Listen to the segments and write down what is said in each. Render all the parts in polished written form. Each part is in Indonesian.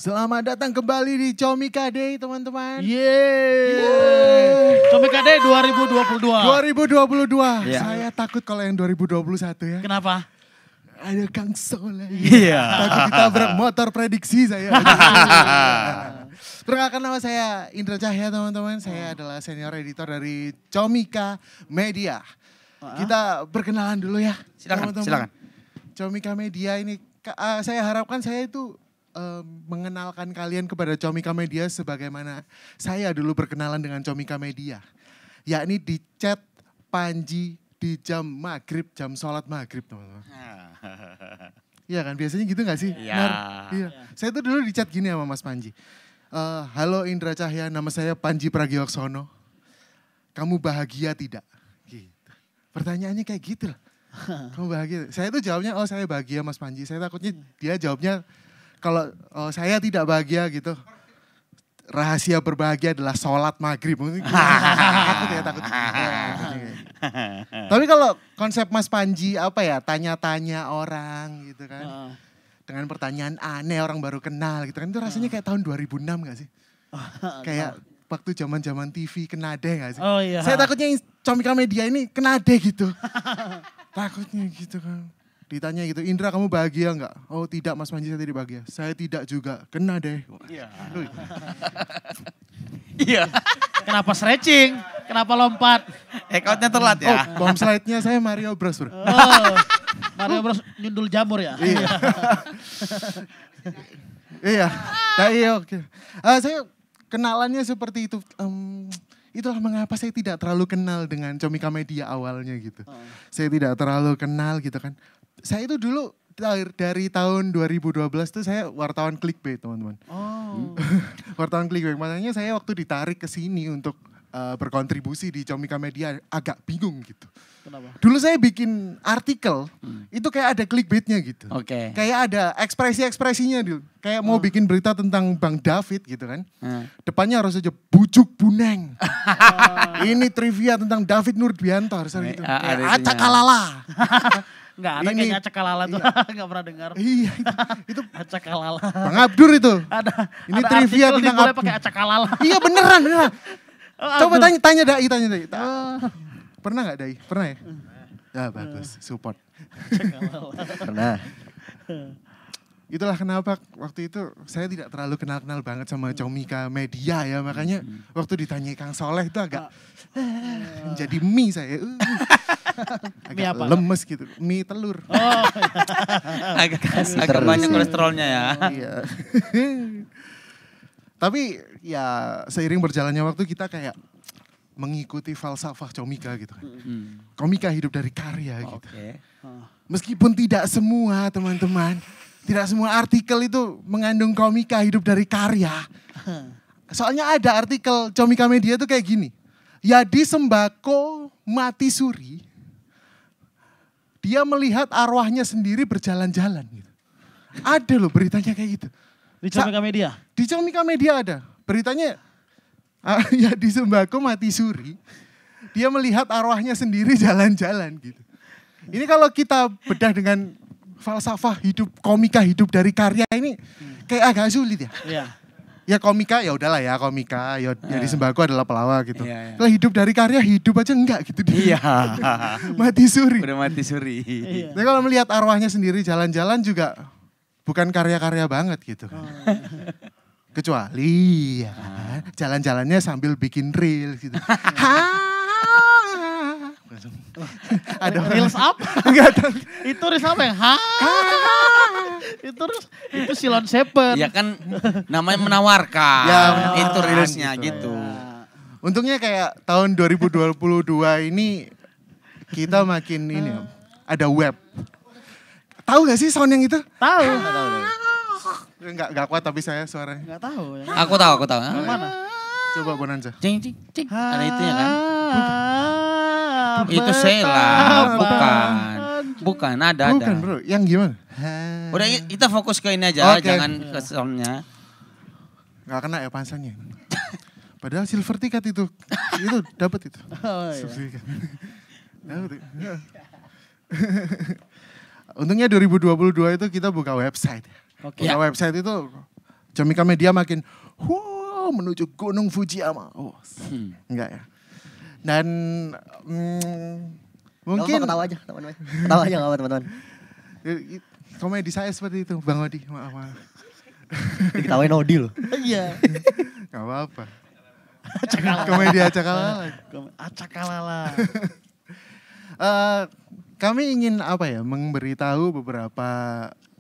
Selamat datang kembali di Comika Day teman-teman. Yeay. Comika Day 2022. 2022. Iya. Saya takut kalau yang 2021 ya. Kenapa? Ada Kang Soleh. Iya. Takut ditabrak motor prediksi saya. Perkenalkan, nama saya Indra Cahya teman-teman. Saya adalah senior editor dari Comika Media. Kita berkenalan dulu ya. Silakan. Comika Media ini saya harapkan saya itu mengenalkan kalian kepada Comika Media sebagaimana saya dulu berkenalan dengan Comika Media. Yakni di chat Panji di jam maghrib, jam sholat maghrib teman-teman. Iya kan, biasanya gitu gak sih? Iya. Iya. Saya tuh dulu di chat gini sama Mas Panji. Halo Indra Cahya, nama saya Panji Pragiwaksono. Kamu bahagia tidak? Gitu. Pertanyaannya kayak gitu lah. Kamu bahagia? Saya tuh jawabnya, oh saya bahagia Mas Panji. Saya takutnya dia jawabnya, kalau saya tidak bahagia gitu. Rahasia berbahagia adalah sholat maghrib. Takut. Tapi kalau konsep Mas Panji apa ya, tanya-tanya orang gitu kan. Dengan pertanyaan aneh orang baru kenal gitu kan. Itu rasanya kayak tahun 2006 gak sih? Kayak waktu zaman-zaman TV Kenade gak sih? Oh iya. Saya takutnya Comika Media ini Kenade gitu. Takutnya gitu kan. Ditanya gitu, Indra kamu bahagia enggak? Oh tidak Mas Panji, saya tidak bahagia. Saya tidak juga, kena deh. Iya. Iya. Kenapa stretching? Kenapa lompat? Account-nya telat Oh, ya. bom slide-nya saya Mario Bros. Bro. Oh, Mario Bros nyundul jamur ya? Iya. Iya. Nah, iya oke. Saya kenalannya seperti itu. Itulah mengapa saya tidak terlalu kenal dengan Comika Media awalnya gitu. Saya tidak terlalu kenal gitu kan. Saya itu dulu dari tahun 2012 tuh saya wartawan clickbait teman-teman. Oh. Wartawan clickbait. Makanya saya waktu ditarik ke sini untuk berkontribusi di Comika Media agak bingung gitu. Kenapa? Dulu saya bikin artikel, itu kayak ada clickbaitnya gitu. Oke. Kayak ada ekspresi-ekspresinya dulu. Kayak mau bikin berita tentang Bang David gitu kan. Depannya harus aja bujuk buneng. Ini trivia tentang David Nurbianto harus gitu. ada Acak itunya. alala. Enggak ada Ini- kayaknya Acakalala tuh. Enggak pernah dengar. Iya itu Acakalala. Bang Abdur itu. Ini Ada trivia artikel tentang boleh Abdur. pakai Acakalala. Iya beneran. Coba Abdur. tanya Dai. Pernah gak Dai? Pernah ya? Ya bagus, support. Pernah. Itulah kenapa waktu itu saya tidak terlalu kenal-kenal banget sama Comika Media ya. Makanya waktu ditanya Kang Soleh itu agak jadi mie saya. Mie Agak apa? lemes gitu. Mie telur. Oh, Agak banyak kolesterolnya ya. Iya. Tapi ya seiring berjalannya waktu kita kayak mengikuti falsafah Comika gitu kan. Comika hidup dari karya gitu. Oke. Meskipun tidak semua teman-teman, tidak semua artikel itu mengandung komika hidup dari karya. Soalnya ada artikel Comika Media itu kayak gini. Yadi Sembako mati suri, dia melihat arwahnya sendiri berjalan-jalan. Gitu. Ada loh beritanya kayak gitu. di Comika Media. Di Comika Media ada beritanya. Yadi Sembako mati suri, dia melihat arwahnya sendiri jalan-jalan gitu. Ini kalau kita bedah dengan falsafah hidup, komika hidup dari karya ini kayak agak sulit ya. Iya. Ya komika ya udahlah ya komika, ya Yadi Sembako adalah pelawak gitu. Iya. Kalau hidup dari karya hidup aja enggak gitu dia. Iya. Mati suri. Udah mati suri. Iya. Tapi kalau melihat arwahnya sendiri jalan-jalan juga bukan karya-karya banget gitu. Kecuali ya kan, jalan-jalannya sambil bikin reel gitu. Ada Reels apa? Enggak tahu. Itu reels apa yang? Itu Silon Seven. Ya kan namanya menawarkan. Ya, itu menawarkan rilisnya gitu. gitu. Untungnya kayak tahun 2022 ini kita makin ini ada web. Tahu gak sih sound yang itu? Tahu. Enggak kuat tapi saya suaranya. Enggak tahu. Aku tahu. Yang mana? Coba Bonanza. Cing. Ada itunya kan? Itu Betapa Sheila, bukan ada. Bukan bro, yang gimana? Udah kita fokus ke ini aja, Oke. jangan ke soundnya. Gak kena ya pansannya. Padahal silver ticket itu dapat itu. Oh, iya. Silver ticket. Dapet itu. Untungnya 2022 itu kita buka website. Oke. Buka website itu Comika Media makin menuju Gunung Fujiyama. Oh, enggak ya. Dan mungkin ketawa aja, teman-teman. Ketawa aja enggak apa teman-teman. komedi saya seperti itu, Bang Odi. Maaf. Diketawain Odi loh. Iya. Gak apa-apa. Komedi acak-alala. Acakalala. Kami ingin memberitahu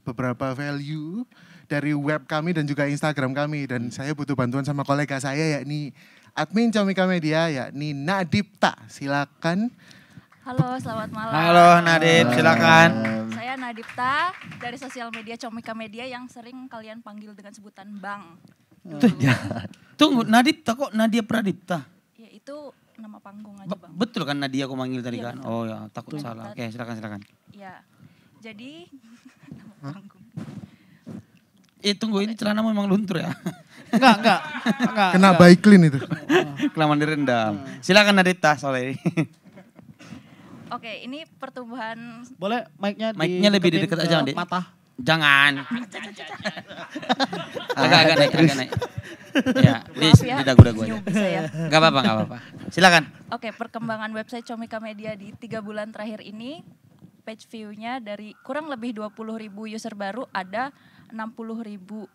beberapa value dari web kami dan juga Instagram kami, dan saya butuh bantuan sama kolega saya yakni admin Comika Media yakni Nadipta. Silakan. Halo, selamat malam. Halo Nadip, silakan. Saya Nadipta dari sosial media Comika Media yang sering kalian panggil dengan sebutan Bang. Tunggu, Nadipta kok Nadia Pradipta? Ya itu nama panggung aja Bang. Betul kan Nadia aku manggil tadi Iya, kan? betul. Oh ya, takut Betul. salah. Oke, silakan. Ya, jadi nama panggung. Tunggu, ini celanamu memang luntur ya? Enggak. Kena baiklin itu. Kelamaan direndam. Silakan Nadipta, sorry. Oke, ini pertumbuhan Boleh mic-nya Mic-nya lebih didekat aja, Dik. mata. Jangan. Agak naik. Ya, Maaf ya, di dagu-dagu aja. newbie saya. Gak apa-apa. Silakan. Oke, perkembangan website Comika Media di 3 bulan terakhir ini, page view-nya dari kurang lebih 20.000 user baru ada 60.000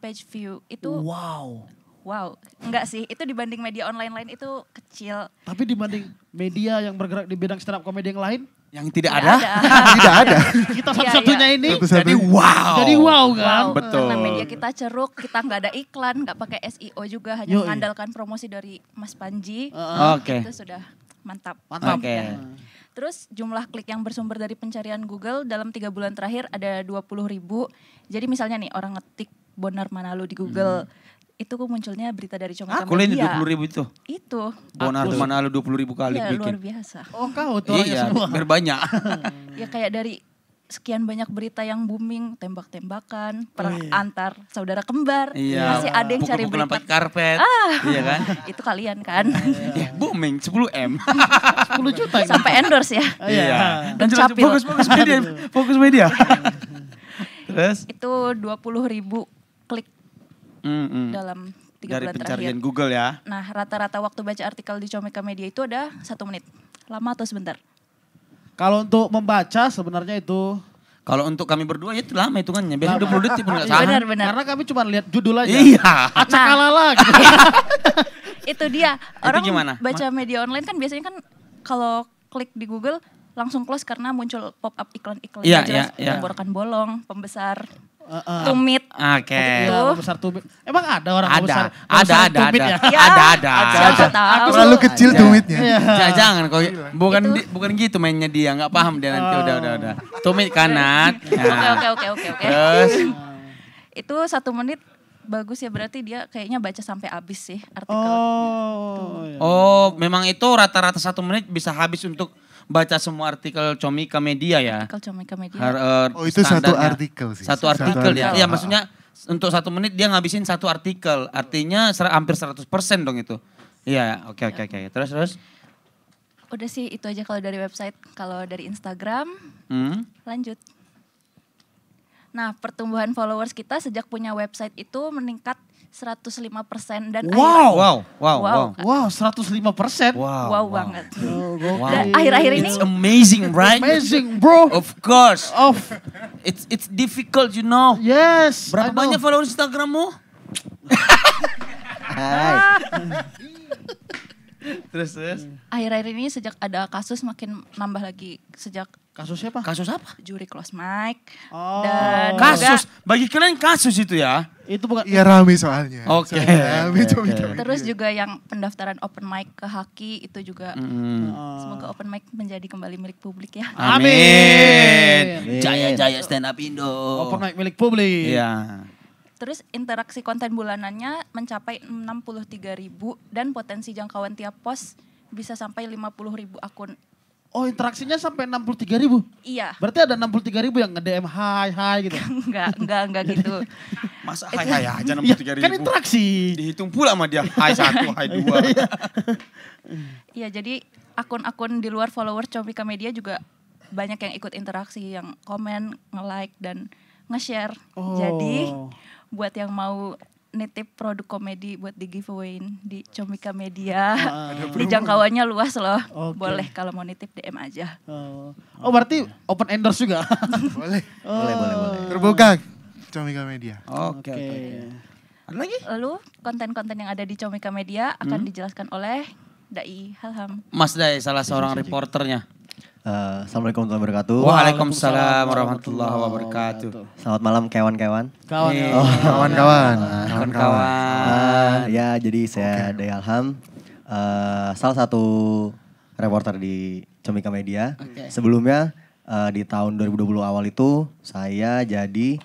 page view. Itu wow, enggak sih, itu dibanding media online lain itu kecil. Tapi dibanding media yang bergerak di bidang stand up comedy yang lain, Yang tidak Nggak ada. Tidak ada. kita satu-satunya ini Satu-satunya. Jadi wow. jadi wow kan. Wow, Betul. karena media kita ceruk, kita nggak ada iklan, nggak pakai SEO juga, hanya Yoi. mengandalkan promosi dari Mas Panji. Oke. Itu sudah mantap. Oke. Ya. Terus jumlah klik yang bersumber dari pencarian Google dalam 3 bulan terakhir ada 20.000. Jadi misalnya nih orang ngetik Bonar Manalu di Google, itu kok munculnya berita dari Comika Aku lain Media. 20.000 itu. Itu. Bonar Manalu 20.000 kali Iya, luar bikin. biasa. Oh kau tuh Iya, semua. biar banyak. Ya kayak dari sekian banyak berita yang booming, tembak-tembakan, perang antar saudara kembar, Iya. masih ada yang cari Pukul-pukulan berita. pakai karpet. Iya kan? Itu kalian kan. Ya, booming 10M. 10 juta ini. Sampai endorse ya. Iya. Dan Capil. fokus media. Terus? Itu 20.000 klik dalam 3 Dari bulan pencarian terakhir. Google ya. Nah, rata-rata waktu baca artikel di Comika Media itu ada 1 menit. Lama atau sebentar? Kalau untuk membaca sebenarnya itu Kalau untuk kami berdua ya itu lama hitungannya. Biasanya 20 detik pun gak salah. Benar. karena kami cuma lihat judul aja. Iya. Acakalala gitu. Itu dia. Orang gimana? baca media online kan biasanya kan kalau klik di Google langsung close karena muncul pop-up iklan-iklan Iya, nggak jelas, iya. tenggorokan bolong, pembesar, tumit. Oke. Itu. Iya, besar tumit. Emang ada orang besar? Ada. tumit ya? Ya, Ada. Siapa tahu. Terlalu kecil Ada. tumitnya. Jangan kok. Bukan gitu mainnya dia. Gak paham dia nanti. Udah. Tumit kanat. Oke. Terus? Itu 1 menit bagus ya, berarti dia kayaknya baca sampai habis sih artikel. Oh. Iya. Oh, memang itu rata-rata 1 menit bisa habis untuk baca semua artikel Comika Media ya. Artikel Comika Media. Oh, itu satu Standarnya. artikel sih. Satu artikel ya. artikel. Iya, maksudnya untuk 1 menit dia ngabisin 1 artikel. Artinya hampir 100% dong itu. Iya, oke. Terus? Udah sih itu aja kalau dari website. Kalau dari Instagram, lanjut. Nah, pertumbuhan followers kita sejak punya website itu meningkat 105% dan Wow. Wow, 105%. wow banget. Oh, Dan akhir-akhir ini It's amazing, right? Amazing, bro. Of course. Of It's difficult, you know. yes. Berapa I know. banyak followers Instagrammu? Terus. akhir-akhir ini sejak ada kasus makin nambah lagi sejak Kasus siapa? Kasus apa? juri close mic Oh. dan Kasus. Bagi kalian kasus itu ya. Itu bukan Iya rame soalnya. Oke. Rame Oke. Comika. terus juga yang pendaftaran open mic ke Haki itu juga Hmm. semoga open mic menjadi kembali milik publik ya. Amin. Jaya stand up Indo. open mic milik publik. Iya. Terus interaksi konten bulanannya mencapai 63.000 dan potensi jangkauan tiap post bisa sampai 50.000 akun. Oh, interaksinya sampai 63.000. Iya. Berarti ada 63.000 yang nge-DM hai gitu. Enggak gitu. Masa hai aja Ya, 63.000. kan interaksi. Dihitung pula sama dia. Hai 1, hai 2. Iya, jadi akun-akun di luar followers Comika Media juga banyak yang ikut interaksi, yang komen, nge-like dan nge-share. Oh. Jadi buat yang mau nitip produk komedi buat di giveawayin di Comika Media. Di jangkauannya luas loh. Oke. Boleh kalau mau nitip DM aja. Oh berarti open endorse juga. Boleh. Boleh. Terbuka Comika Media. Oke. Ada lagi? Lalu konten-konten yang ada di Comika Media akan dijelaskan oleh Dai Halham. Mas Day, salah seorang reporternya. Assalamualaikum warahmatullahi wabarakatuh. Waalaikumsalam warahmatullahi wabarakatuh. Selamat malam kawan-kawan. Kawan ya. Kawan-kawan. Kawan-kawan. Ya, jadi saya Day Alham, salah satu reporter di Comika Media. Sebelumnya di tahun 2020 awal itu saya jadi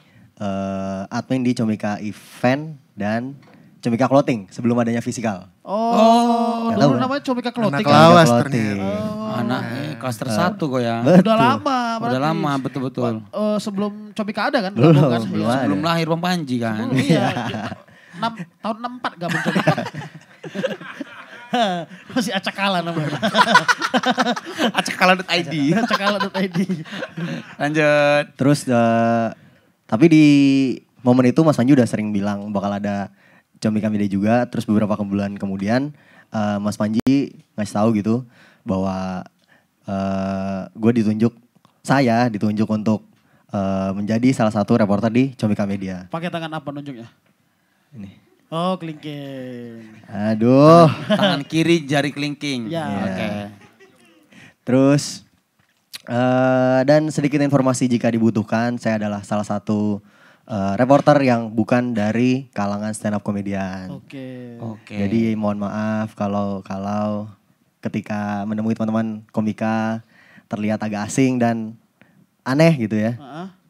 admin di Comika Event dan Comika Clothing sebelum adanya Fisikal. Dulu tahu, namanya Comika Clothing. Anak lawas Clothing. ternyata. Anak klaster 1 kok ya. Udah lama berarti. Udah lama, betul-betul. Sebelum Comika ada kan? Belum, Gabung kan? belum Iya. ada. Sebelum lahir Bang Panji kan. Iya. Tahun 64 gabung Comika. Masih acakala namanya. Acakala.id. Acakala.id. Lanjut. Terus tapi di momen itu Mas Panji udah sering bilang bakal ada Comika Media juga. Terus beberapa bulan kemudian Mas Panji ngasih tahu gitu bahwa saya ditunjuk untuk menjadi salah satu reporter di Comika Media. Pakai tangan apa nunjuknya? Ini. Oh, kelingking. Aduh. Tangan kiri jari kelingking. Ya. Oke. Terus dan sedikit informasi jika dibutuhkan, saya adalah salah satu reporter yang bukan dari kalangan stand up komedian. Oke. Jadi mohon maaf kalau ketika menemui teman-teman komika terlihat agak asing dan aneh gitu ya.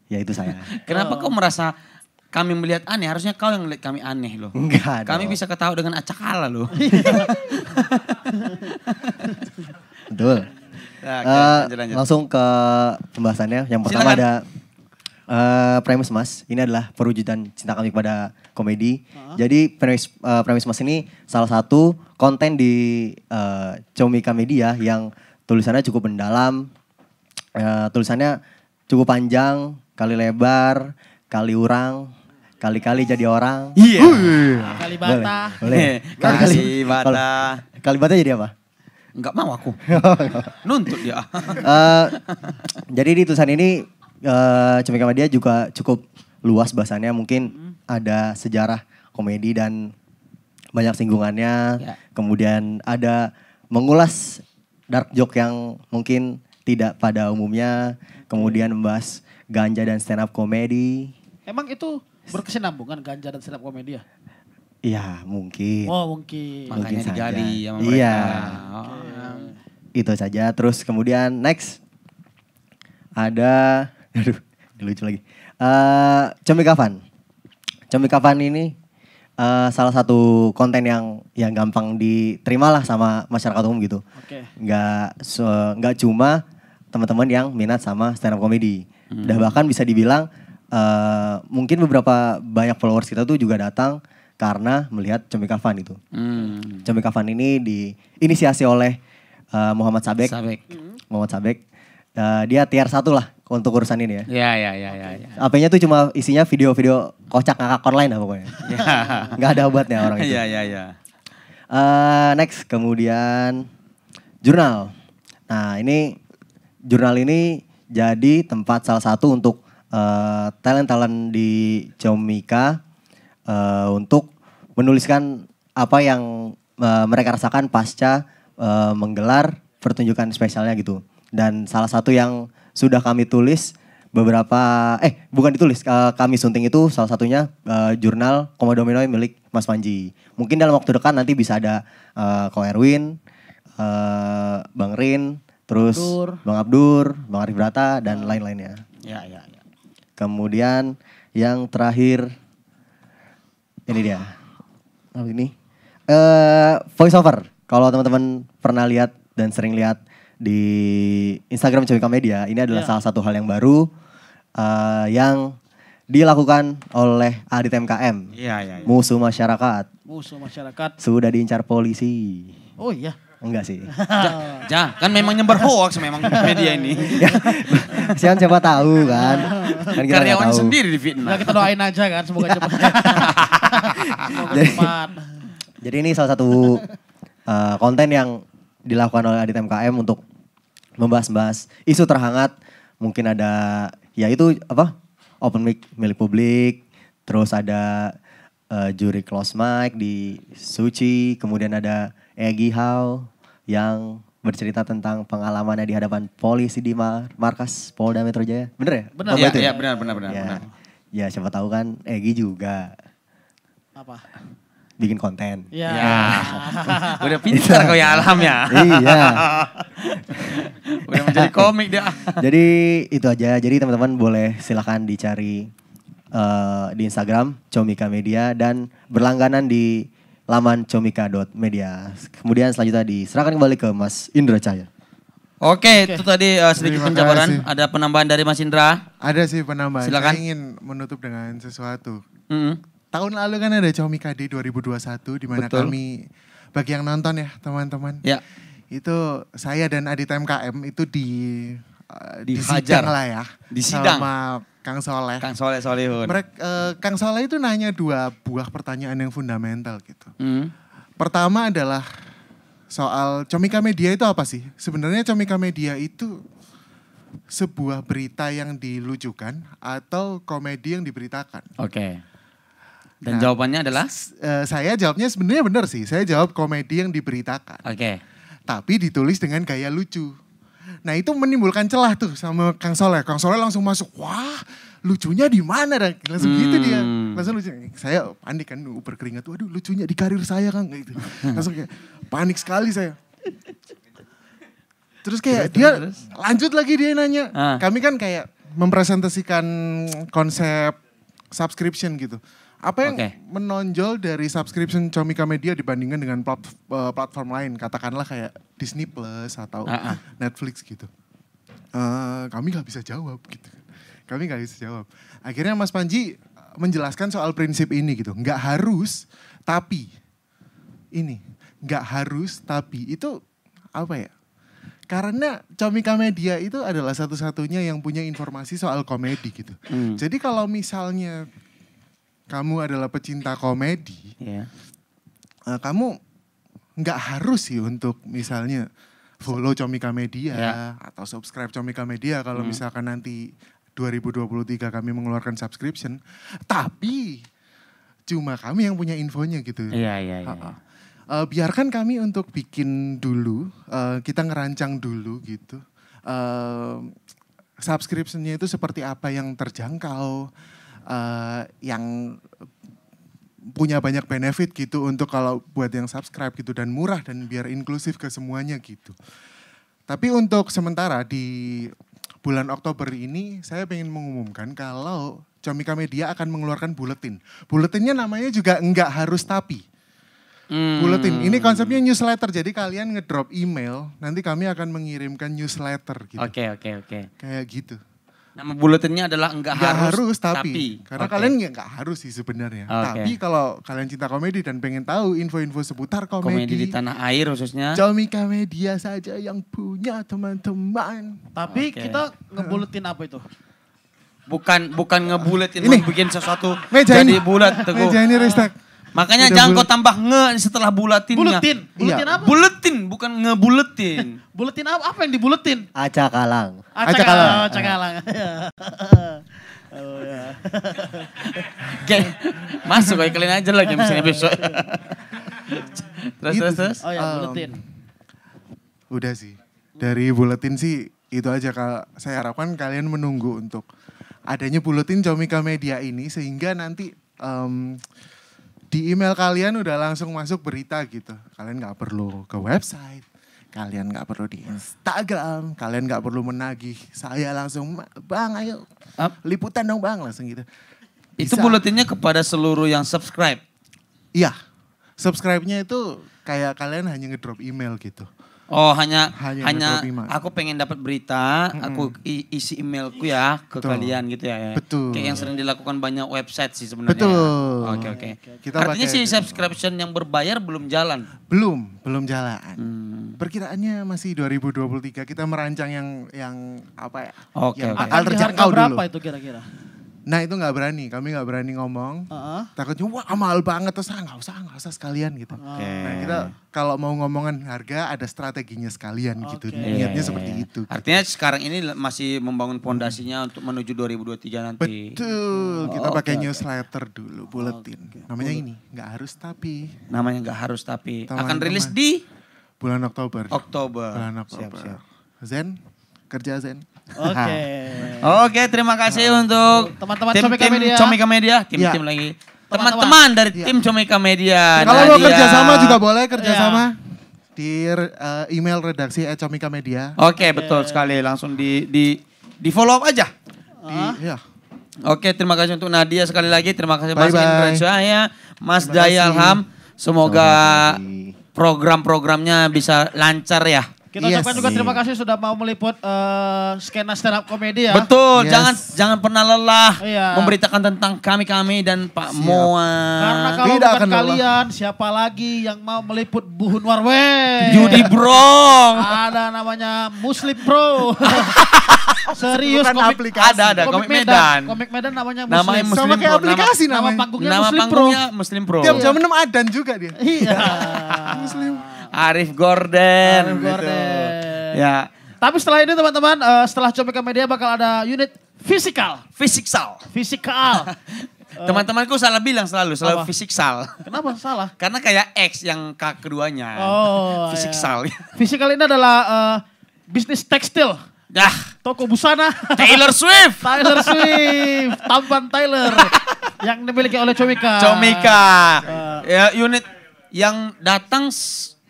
Ya itu saya. Kenapa kau merasa kami melihat aneh? Harusnya kau yang melihat kami aneh loh. Enggak Kami dong. bisa ketawa dengan acakala loh. Betul. Nah, oke, lanjut. Langsung ke pembahasannya. Yang pertama Silakan. ada Premis Mas. Ini adalah perwujudan cinta kami kepada komedi. Jadi Premis Mas ini salah satu konten di Comika Media yang tulisannya cukup mendalam. Tulisannya cukup panjang, kali lebar, kali urang, kali-kali jadi orang. Iya. Kalibata. Boleh. Kasih bata. Kalibata jadi apa? Enggak mau aku. Nuntut dia. Jadi di tulisan ini Comika Media juga cukup luas bahasannya. Mungkin ada sejarah komedi dan banyak singgungannya. Ya. Kemudian ada mengulas dark joke yang mungkin tidak pada umumnya. Kemudian membahas ganja dan stand up komedi. Emang itu berkesinambungan ganja dan stand up komedi ya? Iya mungkin. Oh mungkin. Makanya Mungkin saja. digali sama mereka. Iya. Oh. Itu saja. Terus kemudian next ada, aduh lucu lagi. Comika Fun. Comika Fun ini salah satu konten yang gampang diterima lah sama masyarakat umum gitu. Oke. Nggak cuma teman-teman yang minat sama stand up comedy. Udah bahkan bisa dibilang mungkin beberapa banyak followers kita tuh juga datang karena melihat Comika Fun itu. Comika Fun ini diinisiasi oleh Muhammad Sabek. Muhammad Sabek. Dia tier 1 lah untuk urusan ini ya. Ya. AP-nya tuh cuma isinya video-video kocak ngakak online lah pokoknya. Ya. Nggak ada obatnya orang itu. Iya. Next kemudian jurnal. Nah ini jurnal ini jadi tempat salah satu untuk talent-talent di Comika untuk menuliskan apa yang mereka rasakan pasca menggelar pertunjukan spesialnya gitu. Dan salah satu yang sudah kami tulis bukan ditulis, kami sunting itu salah satunya jurnal Komodomino milik Mas Panji. Mungkin dalam waktu dekat nanti bisa ada Ko Erwin, Bang Rin, terus Bang Abdur, Bang Arif Brata dan lain-lainnya. Ya. Kemudian yang terakhir ini dia. Apa ini? Voice over. Kalau teman-teman pernah lihat dan sering lihat di Instagram Comika Media, ini adalah salah satu hal yang baru yang dilakukan oleh Adit MKM. Iya. Musuh masyarakat. Musuh masyarakat. Sudah diincar polisi. Oh iya. Enggak sih. Kan memang nyebar hoax memang media ini. Siapa tahu kan. Kan kita nggak Karyawan tahu. sendiri di fitnah. Nah, kita doain aja kan semoga cepat. Semoga Jadi- cepat. Jadi ini salah satu konten yang dilakukan oleh Adit MKM untuk membahas-bahas isu terhangat. Mungkin ada ya itu apa? Open mic milik publik, terus ada juri close mic di Suci, kemudian ada Egi Hao yang bercerita tentang pengalamannya di hadapan polisi di markas Polda Metro Jaya. Bener ya? Benar. Apa Iya, itu ya? iya benar. Ya. Ya siapa tahu kan Egi juga Apa? bikin konten. Ya. Ya. Udah pintar kau ya Alham ya. Iya. Udah menjadi komik dia. Jadi itu aja. Jadi teman-teman boleh silakan dicari di Instagram Comika Media dan berlangganan di laman comika.media. Kemudian selanjutnya diserahkan kembali ke Mas Indra Cahya. Oke, itu tadi sedikit Terima penjabaran. kasih. Ada penambahan dari Mas Indra. Ada sih penambahan. Silakan. Saya ingin menutup dengan sesuatu. Mm-mm. Tahun lalu kan ada Comika Day 2021 di mana Betul. kami bagi yang nonton ya teman-teman. Ya. Itu saya dan Adit MKM itu Dihajar. sidang lah ya. Disidang. Sama Kang Soleh. Kang Soleh Solihun. Kang Soleh itu nanya 2 buah pertanyaan yang fundamental gitu. Mm. Pertama adalah soal Comika Media itu apa sih? Sebenarnya Comika Media itu sebuah berita yang dilucukan atau komedi yang diberitakan. Oke. Dan Nah, jawabannya adalah? Saya jawabnya sebenarnya benar sih. Saya jawab komedi yang diberitakan. Oke. Tapi ditulis dengan gaya lucu. Nah itu menimbulkan celah tuh sama Kang Soleh. Kang Soleh langsung masuk, wah lucunya di mana? Langsung gitu dia. Langsung lucu. Saya panik kan, berkeringat. Waduh lucunya di karir saya Kang. Gitu. Langsung kayak panik sekali saya. Terus kayak dia lanjut lagi dia nanya. Kami kan kayak mempresentasikan konsep subscription gitu. Apa yang menonjol dari subscription Comika Media dibandingkan dengan platform lain? Katakanlah kayak Disney Plus atau Netflix gitu. Kami gak bisa jawab gitu. Kami gak bisa jawab. Akhirnya Mas Panji menjelaskan soal prinsip ini gitu. Nggak harus, tapi. Ini, nggak harus, tapi. Itu apa ya? Karena Comika Media itu adalah satu-satunya yang punya informasi soal komedi gitu. Jadi kalau misalnya kamu adalah pecinta komedi, kamu nggak harus sih untuk misalnya follow Comika Media atau subscribe Comika Media kalau misalkan nanti 2023 kami mengeluarkan subscription. Tapi cuma kami yang punya infonya gitu. Iya. Biarkan kami untuk bikin dulu, kita ngerancang dulu gitu. Subscription-nya itu seperti apa yang terjangkau, yang punya banyak benefit gitu untuk kalau buat yang subscribe gitu dan murah dan biar inklusif ke semuanya gitu. Tapi untuk sementara di bulan Oktober ini saya pengen mengumumkan kalau Comika Media akan mengeluarkan buletin. Buletinnya namanya juga enggak harus tapi. Buletin. Ini konsepnya newsletter. Jadi kalian ngedrop email, nanti kami akan mengirimkan newsletter gitu. Oke. Kayak gitu. Nama buletinnya adalah enggak harus tapi. Karena kalian enggak harus sih sebenarnya. Tapi kalau kalian cinta komedi dan pengen tahu info-info seputar komedi di tanah air khususnya. Comika Media saja yang punya teman-teman. Tapi kita ngebuletin apa itu? Bukan ngebuletin, Ini. bikin sesuatu Meja jadi ini. bulat. Teguh. Meja ini Restek. Makanya Udah jangan kau tambah setelah bulatinnya. Buletin apa? Buletin, bukan ngebuletin. Buletin apa? Apa yang dibuletin? Acak Kalang. Cakalang. Oh ya. Oke, masuk aja kalian aja lagi misalnya besok. Terus. Oh ya, buletin. Udah sih. Dari buletin sih itu aja. Saya harapkan kalian menunggu untuk adanya buletin Comika Media ini sehingga nanti di email kalian udah langsung masuk berita gitu. Kalian gak perlu ke website, kalian gak perlu di Instagram, kalian gak perlu menagih. Saya langsung, bang ayo liputan dong bang, langsung gitu. Itu Bisa. buletinnya kepada seluruh yang subscribe. Iya, subscribe-nya itu kayak kalian hanya ngedrop email gitu. Oh hanya ngedrop email. aku pengen dapat berita, aku isi emailku ya ke Betul. kalian gitu ya. Betul. Kayak yang sering dilakukan banyak website sih sebenarnya. Betul. Oke. Kita Artinya pakai si subscription yang berbayar belum jalan. belum jalan. perkiraannya masih 2023. Kita merancang yang apa ya? Oke, yang oke. bakal Di harga terjangkau berapa dulu. itu kira-kira? Nah itu nggak berani, kami nggak berani ngomong. Heeh. Takutnya wah mahal banget, terus nggak usah sekalian gitu. Nah kita kalau mau ngomongan harga ada strateginya sekalian gitu. Oke. Niatnya Iya, seperti iya. itu. Artinya sekarang ini masih membangun pondasinya untuk menuju 2023 nanti. Betul, kita Oh, pakai oke, newsletter dulu, buletin. Namanya ini, nggak harus tapi. Namanya nggak harus tapi akan Teman-teman. rilis di Bulan Oktober. Oktober. Bulan Siap, Oktober. siap. Zen, kerja Zen. Oke. Oke, terima kasih untuk Teman-teman tim Comika Media. Comika Media, tim-tim Ya. lagi. Teman-teman. Teman-teman dari tim Comika Media. Kalau mau Nadia. kerjasama juga boleh kerjasama Iya. di email redaksi @comikamedia. Oke, betul sekali. Langsung di follow up aja. Ya. Oke, terima kasih untuk Nadia sekali lagi. Terima kasih Mas Bye-bye. Indra Jaya, Mas Terima Daya kasih. Alham. Semoga Selamat pagi. program-programnya bisa lancar ya. Kita Yes. ucapkan juga terima kasih sudah mau meliput skena stand up komedi ya. Betul, Yes. jangan pernah lelah Iya. memberitakan tentang kami dan Pak Siap. Moa. Karena kalau Tidak bukan akan lelah. kalian, siapa lagi yang mau meliput Buhun Warwe? Judi Brong. Ada namanya Muslim Pro. Serius Bukan komik aplikasi. Ada Komik Medan. Komik Medan namanya Muslim. Namanya Muslim Sama kayak Pro. aplikasi Nama namanya. panggungnya Nama Muslim Pro. panggungnya Muslim Pro. Tiap jam 6 adan juga dia. Iya. Arif Gordon. Arif Gordon. Ya, Tapi setelah ini teman-teman, setelah Comika Media bakal ada unit fisikal. Fisikal. Fisikal. Teman-temanku salah bilang selalu Apa? fisikal. Kenapa salah? Karena kayak X yang K keduanya. Oh, Fisikal. Fisikal ini adalah bisnis tekstil. Dah, Toko busana. Taylor Swift. Taylor Swift. Tampan Taylor. Yang dimiliki oleh Comika. Comika. Ya, unit yang datang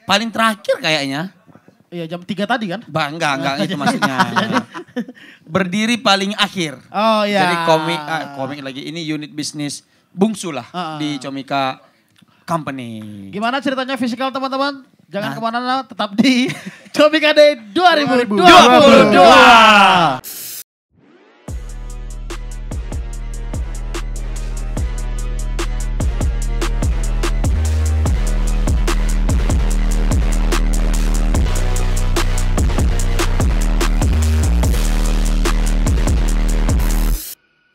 paling terakhir kayaknya. Iya jam 3 tadi kan? Enggak itu maksudnya. Berdiri paling akhir. Oh iya. Jadi komik lagi ini unit bisnis bungsu lah di Comika Company. Gimana ceritanya fisikal teman-teman? Jangan kemana-mana, tetap di Comika Day 2022.